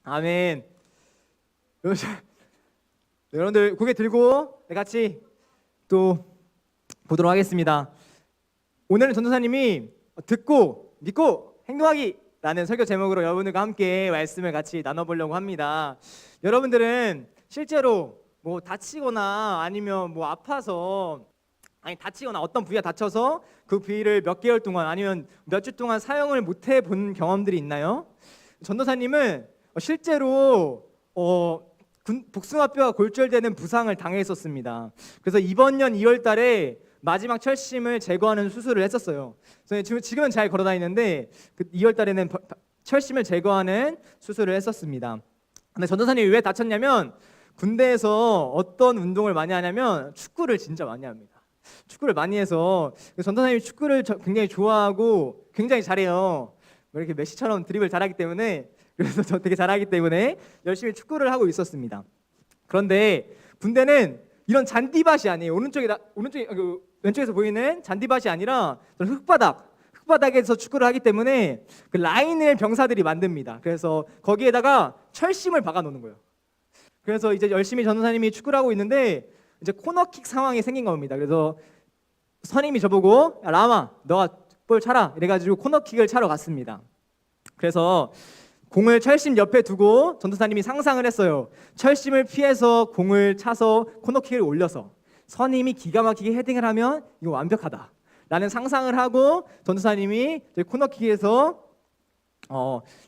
아멘. 여러분들 고개 들고 같이 또 보도록 하겠습니다. 오늘은 전도사님이 듣고 믿고 행동하기라는 설교 제목으로 여러분들과 함께 말씀을 같이 나눠보려고 합니다. 여러분들은 실제로 뭐 다치거나 아니면 뭐 아파서 다치거나 어떤 부위가 다쳐서 그 부위를 몇 개월 동안 아니면 몇 주 동안 사용을 못해 본 경험들이 있나요? 전도사님은 실제로 복숭아뼈가 골절되는 부상을 당했었습니다. 그래서 이번 년 2월 달에 마지막 철심을 제거하는 수술을 했었어요. 그래서 지금은 잘 걸어다니는데 그 2월 달에는 철심을 제거하는 수술을 했었습니다. 근데 전도사님이 왜 다쳤냐면 군대에서 어떤 운동을 많이 하냐면 축구를 진짜 많이 합니다. 축구를 많이 해서 전도사님이 축구를 굉장히 좋아하고 굉장히 잘해요. 이렇게 메시처럼 드리블 잘하기 때문에 그래서 저 되게 잘하기 때문에 열심히 축구를 하고 있었습니다. 그런데 군대는 이런 잔디밭이 아니에요. 왼쪽에서 보이는 잔디밭이 아니라 흙바닥에서 축구를 하기 때문에 그 라인을 병사들이 만듭니다. 그래서 거기에다가 철심을 박아 놓는 거예요. 그래서 이제 열심히 전도사님이 축구를 하고 있는데 이제 코너킥 상황이 생긴 겁니다. 그래서 선임이 저보고 야, 라마 너가 볼 차라 이래가지고 코너킥을 차러 갔습니다. 그래서 공을 철심 옆에 두고 전도사님이 상상을 했어요. 철심을 피해서 공을 차서 코너킥을 올려서 선임이 기가 막히게 헤딩을 하면 이거 완벽하다 라는 상상을 하고 전도사님이 코너킥에서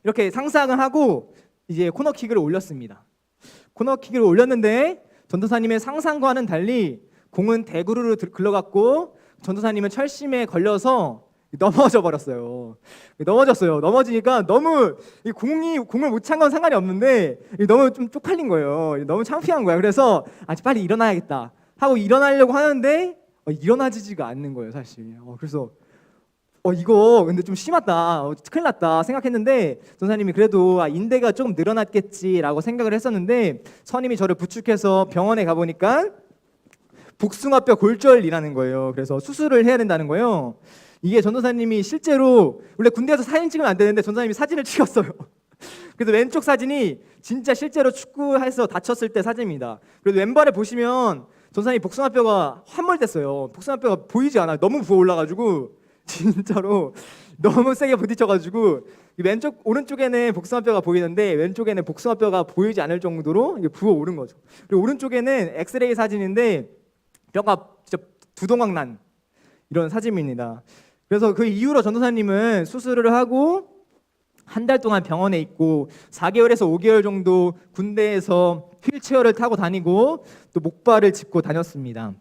이렇게 상상을 하고 이제 코너킥을 올렸습니다. 코너킥을 올렸는데 전도사님의 상상과는 달리 공은 대구르르 굴러갔고 전도사님은 철심에 걸려서 넘어져 버렸어요. 넘어지니까 너무 공을 못 찬 건 상관이 없는데 너무 좀 쪽팔린 거예요. 너무 창피한 거야. 그래서 빨리 일어나야겠다 하고 일어나려고 하는데 일어나지지가 않는 거예요, 사실. 그래서 이거 근데 좀 심하다, 큰일 났다 생각했는데 전사님이 그래도 인대가 조금 늘어났겠지라고 생각을 했었는데 선임이 저를 부축해서 병원에 가보니까 복숭아뼈 골절이라는 거예요. 그래서 수술을 해야 된다는 거예요. 이게 전도사님이 실제로 원래 군대에서 사진 찍으면 안 되는데 전도사님이 사진을 찍었어요. 그래서 왼쪽 사진이 진짜 실제로 축구해서 다쳤을 때 사진입니다. 그래도 왼발에 보시면 전도사님 복숭아뼈가 함몰됐어요. 복숭아뼈가 보이지 않아요. 너무 부어 올라가지고 진짜로 너무 세게 부딪혀가지고 오른쪽에는 복숭아뼈가 보이는데 왼쪽에는 복숭아뼈가 보이지 않을 정도로 부어 오른 거죠. 그리고 오른쪽에는 엑스레이 사진인데 뼈가 진짜 두동강 난 이런 사진입니다. 그래서 그 이후로 전도사님은 수술을 하고 한 달 동안 병원에 있고 4개월에서 5개월 정도 군대에서 휠체어를 타고 다니고 또 목발을 짚고 다녔습니다.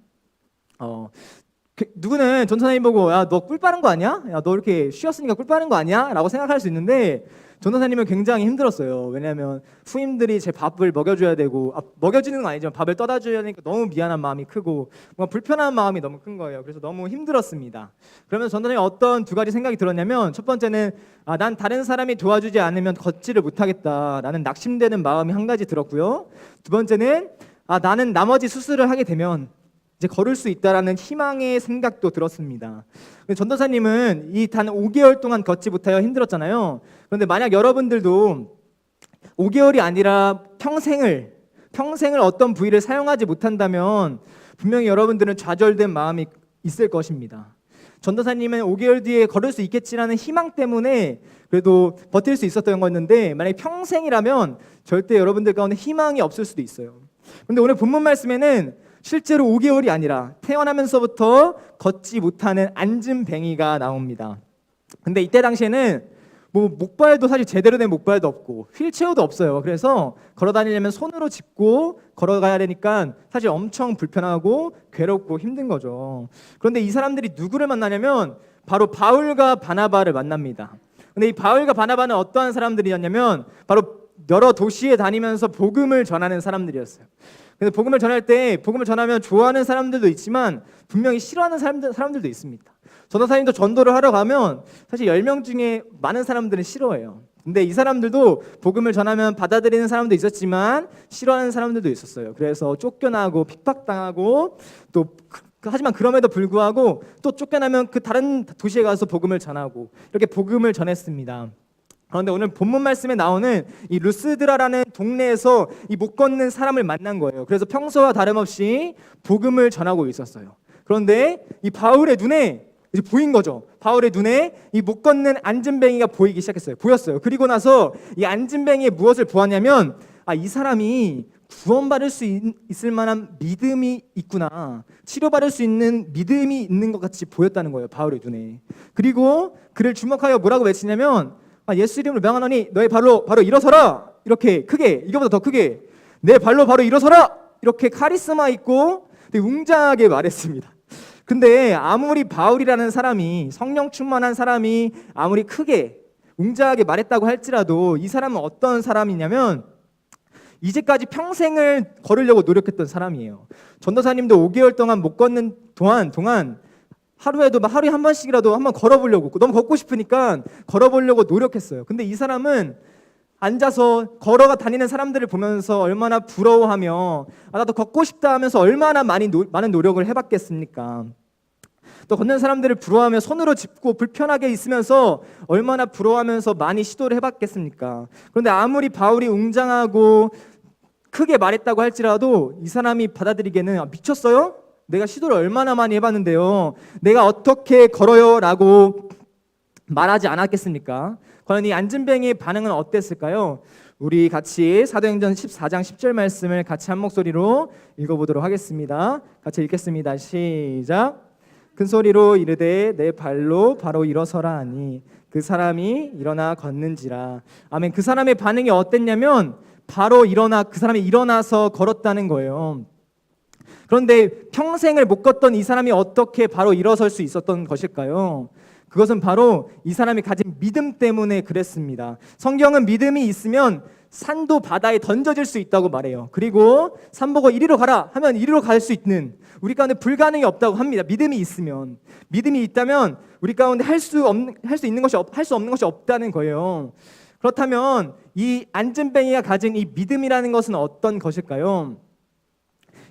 누구는 전도사님 보고 야, 너 꿀 빠른 거 아니야? 야, 너 이렇게 쉬었으니까 꿀 빠른 거 아니야? 라고 생각할 수 있는데 전도사님은 굉장히 힘들었어요. 왜냐하면 후임들이 제 밥을 먹여줘야 되고 먹여주는 건 아니지만 밥을 떠다 줘야 되니까 너무 미안한 마음이 크고 뭔가 불편한 마음이 너무 큰 거예요. 그래서 너무 힘들었습니다. 그러면서 전도사님이 어떤 두 가지 생각이 들었냐면 첫 번째는 난 다른 사람이 도와주지 않으면 걷지를 못하겠다 라는 낙심되는 마음이 한 가지 들었고요. 두 번째는 나는 나머지 수술을 하게 되면 이제 걸을 수 있다라는 희망의 생각도 들었습니다. 전도사님은 이 단 5개월 동안 걷지 못하여 힘들었잖아요. 그런데 만약 여러분들도 5개월이 아니라 평생을 어떤 부위를 사용하지 못한다면 분명히 여러분들은 좌절된 마음이 있을 것입니다. 전도사님은 5개월 뒤에 걸을 수 있겠지라는 희망 때문에 그래도 버틸 수 있었던 거였는데 만약에 평생이라면 절대 여러분들 가운데 희망이 없을 수도 있어요. 그런데 오늘 본문 말씀에는 실제로 5개월이 아니라 태어나면서부터 걷지 못하는 앉은뱅이가 나옵니다. 근데 이때 당시에는 뭐 목발도 사실 제대로 된 목발도 없고 휠체어도 없어요. 그래서 걸어다니려면 손으로 짚고 걸어가야 되니까 사실 엄청 불편하고 괴롭고 힘든 거죠. 그런데 이 사람들이 누구를 만나냐면 바로 바울과 바나바를 만납니다. 근데 이 바울과 바나바는 어떠한 사람들이었냐면 바로 여러 도시에 다니면서 복음을 전하는 사람들이었어요. 근데 복음을 전하면 좋아하는 사람들도 있지만 분명히 싫어하는 사람들도 있습니다. 전도사님도 전도를 하러 가면 사실 10명 중에 많은 사람들은 싫어해요. 근데 이 사람들도 복음을 전하면 받아들이는 사람도 있었지만 싫어하는 사람들도 있었어요. 그래서 쫓겨나고 핍박당하고 또 하지만 그럼에도 불구하고 또 쫓겨나면 그 다른 도시에 가서 복음을 전하고 이렇게 복음을 전했습니다. 그런데 오늘 본문 말씀에 나오는 이 루스드라라는 동네에서 이 못 걷는 사람을 만난 거예요. 그래서 평소와 다름없이 복음을 전하고 있었어요. 그런데 이 바울의 눈에 이제 보인 거죠. 바울의 눈에 이 못 걷는 안진뱅이가 보이기 시작했어요. 보였어요. 그리고 나서 이 안진뱅이에 무엇을 보았냐면, 이 사람이 구원받을 수 있을 만한 믿음이 있구나, 치료받을 수 있는 믿음이 있는 것 같이 보였다는 거예요, 바울의 눈에. 그리고 그를 주목하여 뭐라고 외치냐면, 예수 이름으로 명하노니 너의 발로 바로 일어서라. 이렇게 크게, 이거보다 더 크게, 내 발로 바로 일어서라. 이렇게 카리스마 있고 되게 웅장하게 말했습니다. 근데 아무리 바울이라는 사람이, 성령 충만한 사람이 아무리 크게 웅장하게 말했다고 할지라도 이 사람은 어떤 사람이냐면 이제까지 평생을 걸으려고 노력했던 사람이에요. 전도사님도 5개월 동안 못 걷는 동안 하루에도 하루에 한 번씩이라도 한번 걸어보려고, 너무 걷고 싶으니까 걸어보려고 노력했어요. 근데 이 사람은 앉아서 걸어가 다니는 사람들을 보면서 얼마나 부러워하며 나도 걷고 싶다 하면서 얼마나 많은 노력을 해봤겠습니까? 또 걷는 사람들을 부러워하며 손으로 짚고 불편하게 있으면서 얼마나 부러워하면서 많이 시도를 해봤겠습니까? 그런데 아무리 바울이 웅장하고 크게 말했다고 할지라도 이 사람이 받아들이기에는 미쳤어요? 내가 시도를 얼마나 많이 해봤는데요, 내가 어떻게 걸어요? 라고 말하지 않았겠습니까? 과연 이 안진뱅이의 반응은 어땠을까요? 우리 같이 사도행전 14장 10절 말씀을 같이 한 목소리로 읽어보도록 하겠습니다. 같이 읽겠습니다. 시작. 큰 소리로 이르되 내 발로 바로 일어서라 하니 그 사람이 일어나 걷는지라. 아멘. 그 사람의 반응이 어땠냐면 바로 그 사람이 일어나서 걸었다는 거예요. 그런데 평생을 못 걷던 이 사람이 어떻게 바로 일어설 수 있었던 것일까요? 그것은 바로 이 사람이 가진 믿음 때문에 그랬습니다. 성경은 믿음이 있으면 산도 바다에 던져질 수 있다고 말해요. 그리고 산 보고 이리로 가라 하면 이리로 갈 수 있는, 우리 가운데 불가능이 없다고 합니다. 믿음이 있으면, 믿음이 있다면 우리 가운데 할 수 없는 것이 없다는 거예요. 그렇다면 이 안진뱅이가 가진 이 믿음이라는 것은 어떤 것일까요?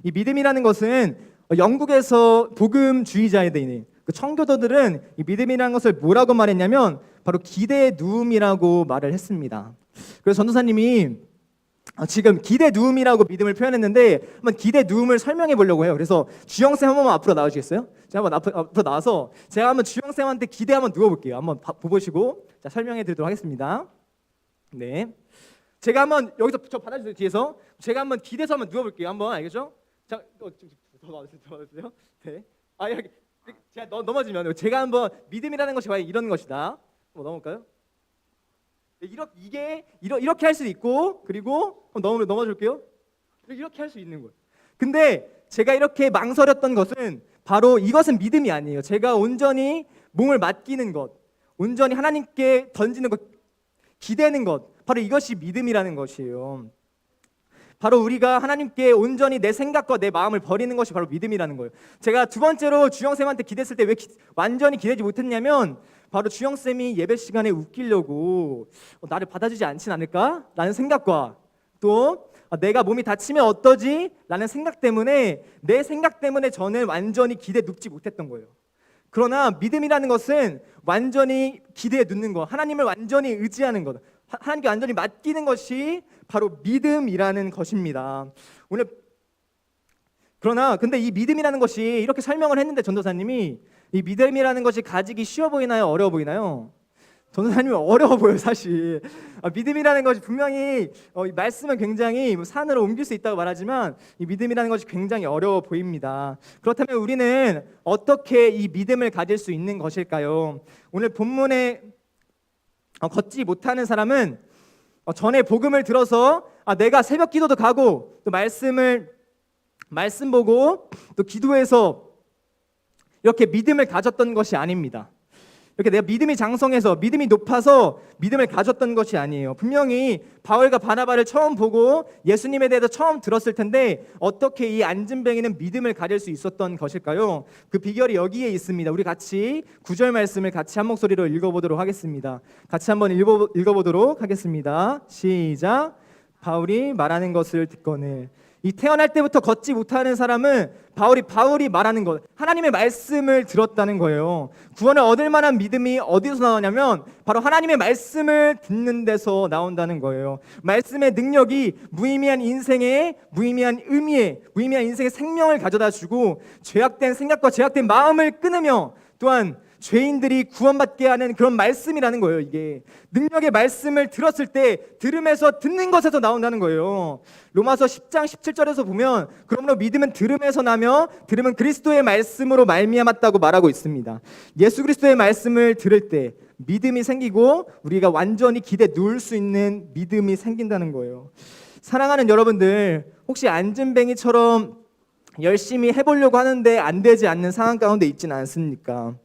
이 믿음이라는 것은 영국에서 복음주의자들이, 그 청교도들은 이 믿음이라는 것을 뭐라고 말했냐면 바로 기대에 누움이라고 말을 했습니다. 그래서 전도사님이 지금 기대 누움이라고 믿음을 표현했는데 한번 기대 누움을 설명해 보려고 해요. 그래서 주영쌤 한 번만 앞으로 나와주시겠어요? 제가 한번 앞으로 나와서 제가 한번 주영쌤한테 기대 한번 누워볼게요. 한번 보시고 설명해 드리도록 하겠습니다. 네, 제가 한번 여기서 저 받아주세요. 뒤에서 제가 한번 기대서 한번 누워볼게요. 한번 알겠죠? 자, 더 나와주세요. 네, 여기 제가 넘어지면 제가 한번 믿음이라는 것이 과연 이런 것이다. 한번 넘어볼까요? 이렇게 할 수 있고, 그리고 넘어줄게요. 이렇게 할 수 있는 거예요. 근데 제가 이렇게 망설였던 것은 바로 이것은 믿음이 아니에요. 제가 온전히 몸을 맡기는 것, 온전히 하나님께 던지는 것, 기대는 것, 바로 이것이 믿음이라는 것이에요. 바로 우리가 하나님께 온전히 내 생각과 내 마음을 버리는 것이 바로 믿음이라는 거예요. 제가 두 번째로 주영쌤한테 기대했을 때 왜 완전히 기대지 못했냐면 바로 주영쌤이 예배 시간에 웃기려고 나를 받아주지 않진 않을까? 라는 생각과 또 내가 몸이 다치면 어떠지? 라는 생각 때문에, 내 생각 때문에 저는 완전히 기대에 눕지 못했던 거예요. 그러나 믿음이라는 것은 완전히 기대에 눕는 것, 하나님을 완전히 의지하는 것, 하나님께 완전히 맡기는 것이 바로 믿음이라는 것입니다. 오늘 근데 이 믿음이라는 것이 이렇게 설명을 했는데 전도사님이 이 믿음이라는 것이 가지기 쉬워 보이나요? 어려워 보이나요? 전도사님이 어려워 보여요, 사실. 믿음이라는 것이 분명히 말씀은 굉장히 산으로 옮길 수 있다고 말하지만 이 믿음이라는 것이 굉장히 어려워 보입니다. 그렇다면 우리는 어떻게 이 믿음을 가질 수 있는 것일까요? 오늘 본문에 걷지 못하는 사람은 전에 복음을 들어서 내가 새벽 기도도 가고 또 말씀 보고 또 기도해서 이렇게 믿음을 가졌던 것이 아닙니다. 이렇게 내가 믿음이 장성해서 믿음이 높아서 믿음을 가졌던 것이 아니에요. 분명히 바울과 바나바를 처음 보고 예수님에 대해서 처음 들었을 텐데 어떻게 이 안진뱅이는 믿음을 가질 수 있었던 것일까요? 그 비결이 여기에 있습니다. 우리 같이 9절 말씀을 같이 한 목소리로 읽어보도록 하겠습니다. 같이 한번 읽어보도록 하겠습니다. 시작. 바울이 말하는 것을 듣거늘 이 태어날 때부터 걷지 못하는 사람은 바울이 말하는 것, 하나님의 말씀을 들었다는 거예요. 구원을 얻을 만한 믿음이 어디서 나오냐면 바로 하나님의 말씀을 듣는 데서 나온다는 거예요. 말씀의 능력이 무의미한 인생에 무의미한 의미에 무의미한 인생의 생명을 가져다 주고 죄악된 생각과 죄악된 마음을 끊으며 또한 죄인들이 구원받게 하는 그런 말씀이라는 거예요. 이게 능력의 말씀을 들었을 때 들음에서 듣는 것에서 나온다는 거예요. 로마서 10장 17절에서 보면 그러므로 믿음은 들음에서 나며 들음은 그리스도의 말씀으로 말미암았다고 말하고 있습니다. 예수 그리스도의 말씀을 들을 때 믿음이 생기고 우리가 완전히 기대 누울 수 있는 믿음이 생긴다는 거예요. 사랑하는 여러분들, 혹시 안진뱅이처럼 열심히 해보려고 하는데 안 되지 않는 상황 가운데 있지는 않습니까?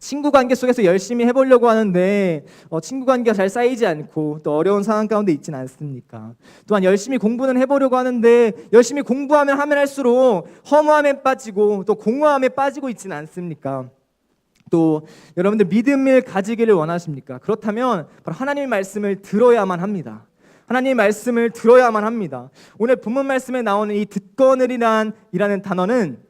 친구 관계 속에서 열심히 해보려고 하는데 친구 관계가 잘 쌓이지 않고 또 어려운 상황 가운데 있지는 않습니까? 또한 열심히 공부는 해보려고 하는데 열심히 공부하면 할수록 허무함에 빠지고 또 공허함에 빠지고 있지는 않습니까? 또 여러분들 믿음을 가지기를 원하십니까? 그렇다면 바로 하나님의 말씀을 들어야만 합니다. 하나님의 말씀을 들어야만 합니다. 오늘 본문 말씀에 나오는 이 듣거늘이라는 단어는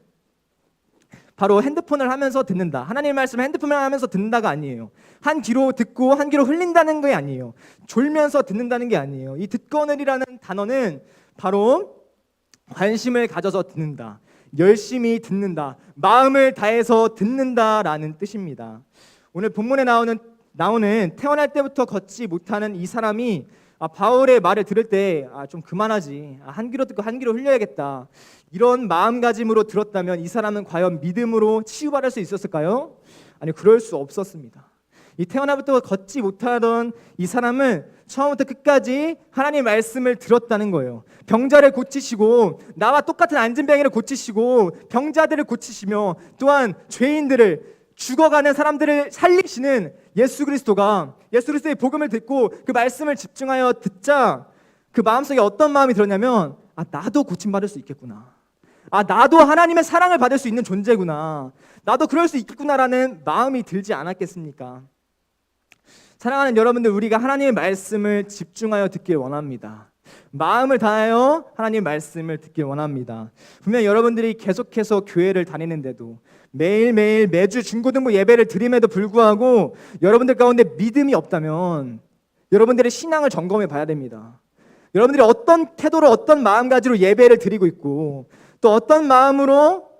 바로 핸드폰을 하면서 듣는다. 하나님의 말씀을 핸드폰을 하면서 듣는다가 아니에요. 한 귀로 듣고 한 귀로 흘린다는 게 아니에요. 졸면서 듣는다는 게 아니에요. 이 듣거늘이라는 단어는 바로 관심을 가져서 듣는다. 열심히 듣는다. 마음을 다해서 듣는다라는 뜻입니다. 오늘 본문에 나오는 태어날 때부터 걷지 못하는 이 사람이 바울의 말을 들을 때 좀 그만하지, 한 귀로 듣고 한 귀로 흘려야겠다, 이런 마음가짐으로 들었다면 이 사람은 과연 믿음으로 치유받을 수 있었을까요? 아니, 그럴 수 없었습니다. 이 태어나부터 걷지 못하던 이 사람은 처음부터 끝까지 하나님의 말씀을 들었다는 거예요. 병자를 고치시고 나와 똑같은 안진뱅이를 고치시고 병자들을 고치시며 또한 죄인들을, 죽어가는 사람들을 살리시는 예수 그리스도의 복음을 듣고 그 말씀을 집중하여 듣자 그 마음속에 어떤 마음이 들었냐면 나도 고침받을 수 있겠구나, 나도 하나님의 사랑을 받을 수 있는 존재구나, 나도 그럴 수 있겠구나라는 마음이 들지 않았겠습니까? 사랑하는 여러분들, 우리가 하나님의 말씀을 집중하여 듣길 원합니다. 마음을 다하여 하나님의 말씀을 듣길 원합니다. 분명 여러분들이 계속해서 교회를 다니는데도 매일매일 매주 중고등부 예배를 드림에도 불구하고 여러분들 가운데 믿음이 없다면 여러분들의 신앙을 점검해 봐야 됩니다. 여러분들이 어떤 태도로 어떤 마음가짐으로 예배를 드리고 있고 또 어떤 마음으로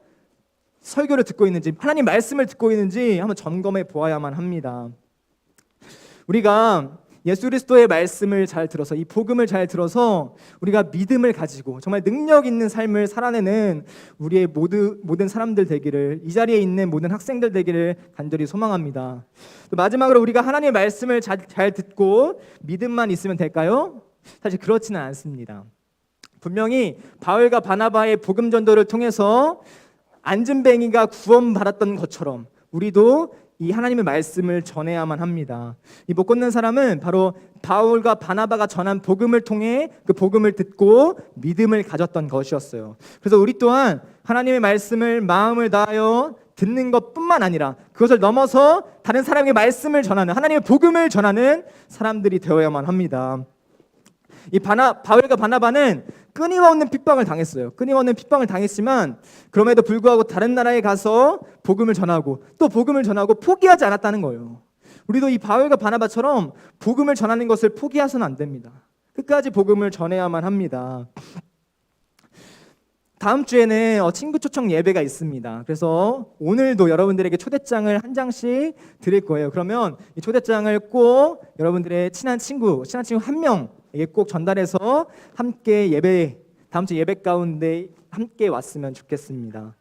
설교를 듣고 있는지, 하나님 말씀을 듣고 있는지 한번 점검해 보아야만 합니다. 우리가 예수 그리스도의 말씀을 잘 들어서, 이 복음을 잘 들어서 우리가 믿음을 가지고 정말 능력 있는 삶을 살아내는 우리의 모든 사람들 되기를, 이 자리에 있는 모든 학생들 되기를 간절히 소망합니다. 또 마지막으로 우리가 하나님의 말씀을 잘 듣고 믿음만 있으면 될까요? 사실 그렇지는 않습니다. 분명히 바울과 바나바의 복음 전도를 통해서 안진뱅이가 구원받았던 것처럼 우리도 이 하나님의 말씀을 전해야만 합니다. 이 못 걷는 사람은 바로 바울과 바나바가 전한 복음을 통해 그 복음을 듣고 믿음을 가졌던 것이었어요. 그래서 우리 또한 하나님의 말씀을 마음을 다하여 듣는 것뿐만 아니라 그것을 넘어서 다른 사람에게 말씀을 전하는, 하나님의 복음을 전하는 사람들이 되어야만 합니다. 이 바울과 바나바는 끊임없는 핍박을 당했어요. 끊임없는 핍박을 당했지만 그럼에도 불구하고 다른 나라에 가서 복음을 전하고 또 복음을 전하고 포기하지 않았다는 거예요. 우리도 이 바울과 바나바처럼 복음을 전하는 것을 포기해서는 안 됩니다. 끝까지 복음을 전해야만 합니다. 다음 주에는 친구 초청 예배가 있습니다. 그래서 오늘도 여러분들에게 초대장을 한 장씩 드릴 거예요. 그러면 이 초대장을 꼭 여러분들의 친한 친구 한 명에게 꼭 전달해서 함께 다음 주 예배 가운데 함께 왔으면 좋겠습니다.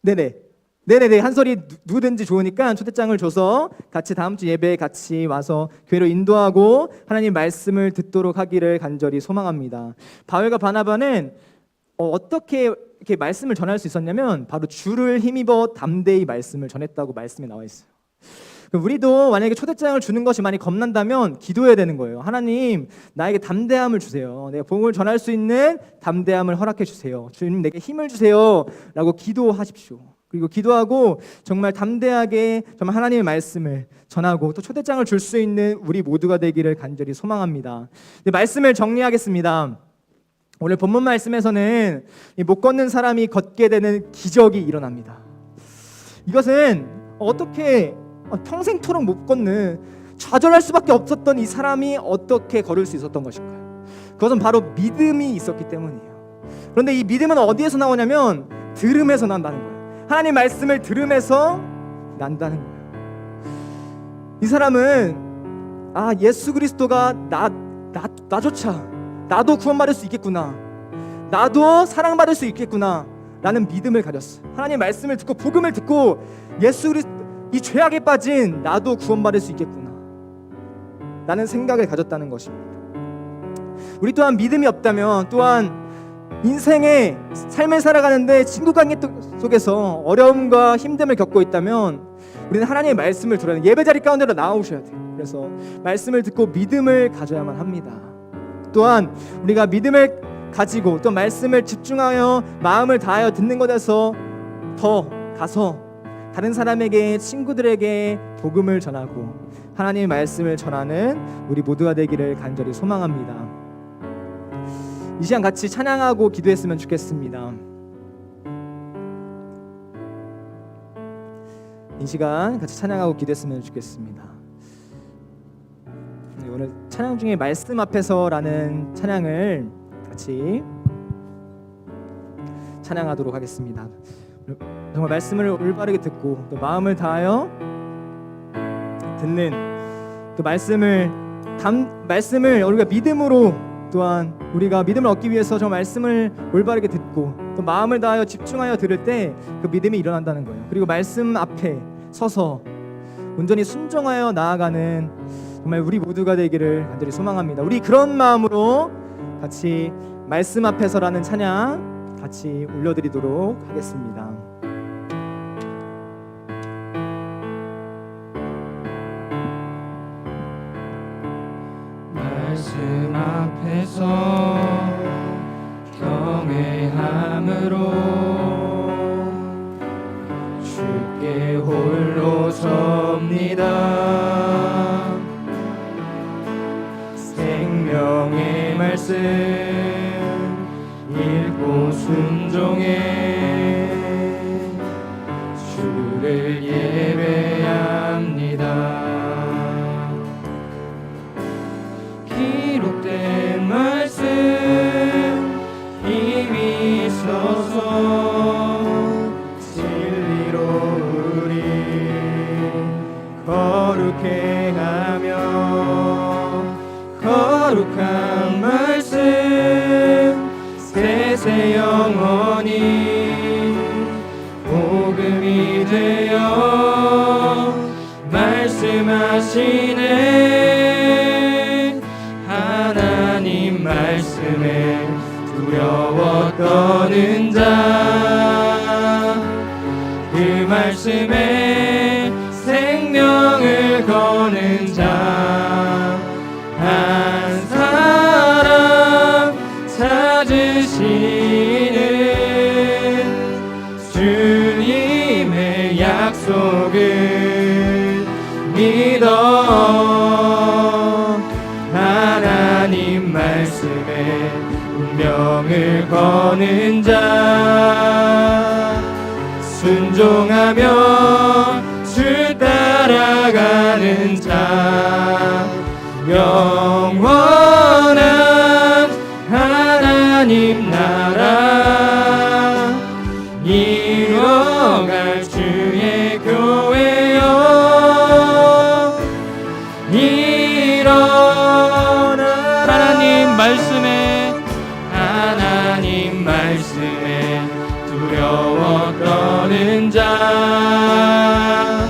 네네, 한 소리 누구든지 좋으니까 초대장을 줘서 같이 다음 주 예배에 같이 와서 교회로 인도하고 하나님 말씀을 듣도록 하기를 간절히 소망합니다. 바울과 바나바는 어떻게 이렇게 말씀을 전할 수 있었냐면 바로 주를 힘입어 담대히 말씀을 전했다고 말씀에 나와 있어요. 우리도 만약에 초대장을 주는 것이 많이 겁난다면 기도해야 되는 거예요. 하나님, 나에게 담대함을 주세요. 내가 복음을 전할 수 있는 담대함을 허락해 주세요. 주님, 내게 힘을 주세요 라고 기도하십시오. 그리고 기도하고 정말 담대하게 정말 하나님의 말씀을 전하고 또 초대장을 줄 수 있는 우리 모두가 되기를 간절히 소망합니다. 말씀을 정리하겠습니다. 오늘 본문 말씀에서는 못 걷는 사람이 걷게 되는 기적이 일어납니다. 이것은 어떻게 평생토록 못 걷는 좌절할 수밖에 없었던 이 사람이 어떻게 걸을 수 있었던 것일까요? 그것은 바로 믿음이 있었기 때문이에요. 그런데 이 믿음은 어디에서 나오냐면 들음에서 난다는 거예요. 하나님 말씀을 들음에서 난다는 거예요. 이 사람은 예수 그리스도가 나조차 나도 구원받을 수 있겠구나, 나도 사랑받을 수 있겠구나 라는 믿음을 가졌어요. 하나님 말씀을 듣고 복음을 듣고 예수 그리스도 이 죄악에 빠진 나도 구원받을 수 있겠구나 라는 생각을 가졌다는 것입니다. 우리 또한 믿음이 없다면, 또한 인생의 삶을 살아가는데 친구 관계 속에서 어려움과 힘듦을 겪고 있다면 우리는 하나님의 말씀을 들어야 돼요. 예배자리 가운데로 나오셔야 돼요. 그래서 말씀을 듣고 믿음을 가져야만 합니다. 또한 우리가 믿음을 가지고 또 말씀을 집중하여 마음을 다하여 듣는 것에서 더 가서 다른 사람에게, 친구들에게 복음을 전하고 하나님의 말씀을 전하는 우리 모두가 되기를 간절히 소망합니다. 이 시간 같이 찬양하고 기도했으면 좋겠습니다. 이 시간 같이 찬양하고 기도했으면 좋겠습니다. 오늘 찬양 중에 말씀 앞에서라는 찬양을 같이 찬양하도록 하겠습니다. 정말 말씀을 올바르게 듣고 또 마음을 다하여 듣는, 또 말씀을 우리가 믿음으로, 또한 우리가 믿음을 얻기 위해서 저 말씀을 올바르게 듣고 또 마음을 다하여 집중하여 들을 때 그 믿음이 일어난다는 거예요. 그리고 말씀 앞에 서서 온전히 순종하여 나아가는 정말 우리 모두가 되기를 간절히 소망합니다. 우리 그런 마음으로 같이 말씀 앞에서라는 찬양 같이 올려드리도록 하겠습니다. 말씀 앞에서 경외함으로 주께 홀로 섭니다. 생명의 말씀 읽고 순종해 주를 예배합니다. 기록된 말씀 힘이 있어서 진리로 우리 거룩해 하며 거룩한 말씀 세세 영원히 복음이 되어 말씀하시네. 하나님 말씀에 두려워 떠는 자, 그 말씀에 생명을 거는 자, 한 사람 찾으시는 주님의 약속을 믿어 하나님 말씀에 운명을 거는 자, 순종하며 주 따라가는 자, 영원한 하나님 나라 이뤄갈 주의 교회여 일어나. 하나님 말씀에 두려워 떠는 자,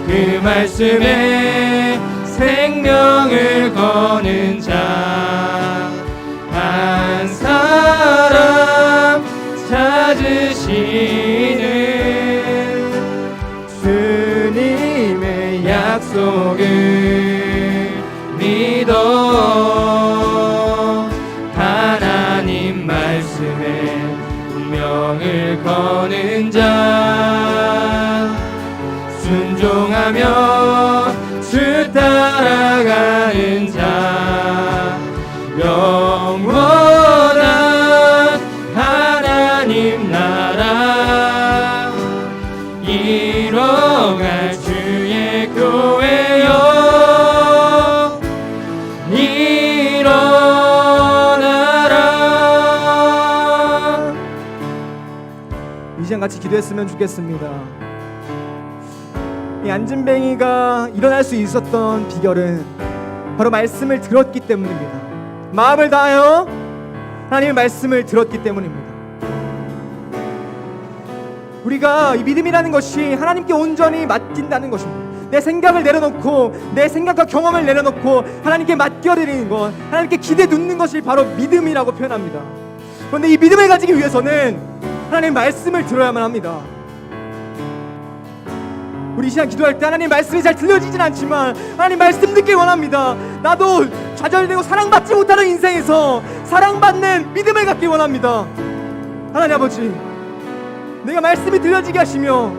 그 말씀에 생명을 거는 자, 한 사람 찾으시는 주님의 약속을 믿어 하나님 말씀에 운명을 거는 자, 살아가며 주 따라가는 자 영원한 하나님 나라 이뤄갈 주의 교회여 일어나라. 이 시간 같이 기도했으면 좋겠습니다. 이 안진뱅이가 일어날 수 있었던 비결은 바로 말씀을 들었기 때문입니다. 마음을 다하여 하나님의 말씀을 들었기 때문입니다. 우리가 이 믿음이라는 것이 하나님께 온전히 맡긴다는 것입니다. 내 생각을 내려놓고 내 생각과 경험을 내려놓고 하나님께 맡겨드리는 것, 하나님께 기대 눕는 것이 바로 믿음이라고 표현합니다. 그런데 이 믿음을 가지기 위해서는 하나님의 말씀을 들어야만 합니다. 우리 이 시간 기도할 때 하나님 말씀이 잘 들려지진 않지만 하나님 말씀 듣길 원합니다. 나도 좌절되고 사랑받지 못하는 인생에서 사랑받는 믿음을 갖길 원합니다. 하나님 아버지, 내가 말씀이 들려지게 하시며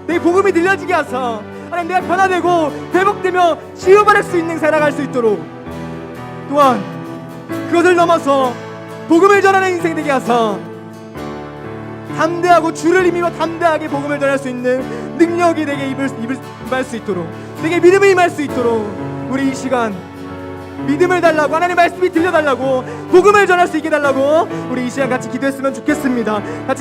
내 복음이 들려지게 하사 하나님 내가 변화되고 회복되며 치유받을 수 있는 살아갈 수 있도록, 또한 그것을 넘어서 복음을 전하는 인생 되게 하사 담대하고 주를 힘입어 담대하게 복음을 전할 수 있는 능력이 내게 임할 수 있도록, 내게 믿음이 임할 수 있도록 우리 이 시간 믿음을 달라고, 하나님의 말씀이 들려달라고, 복음을 전할 수 있게 달라고 우리 이 시간 같이 기도했으면 좋겠습니다. 같이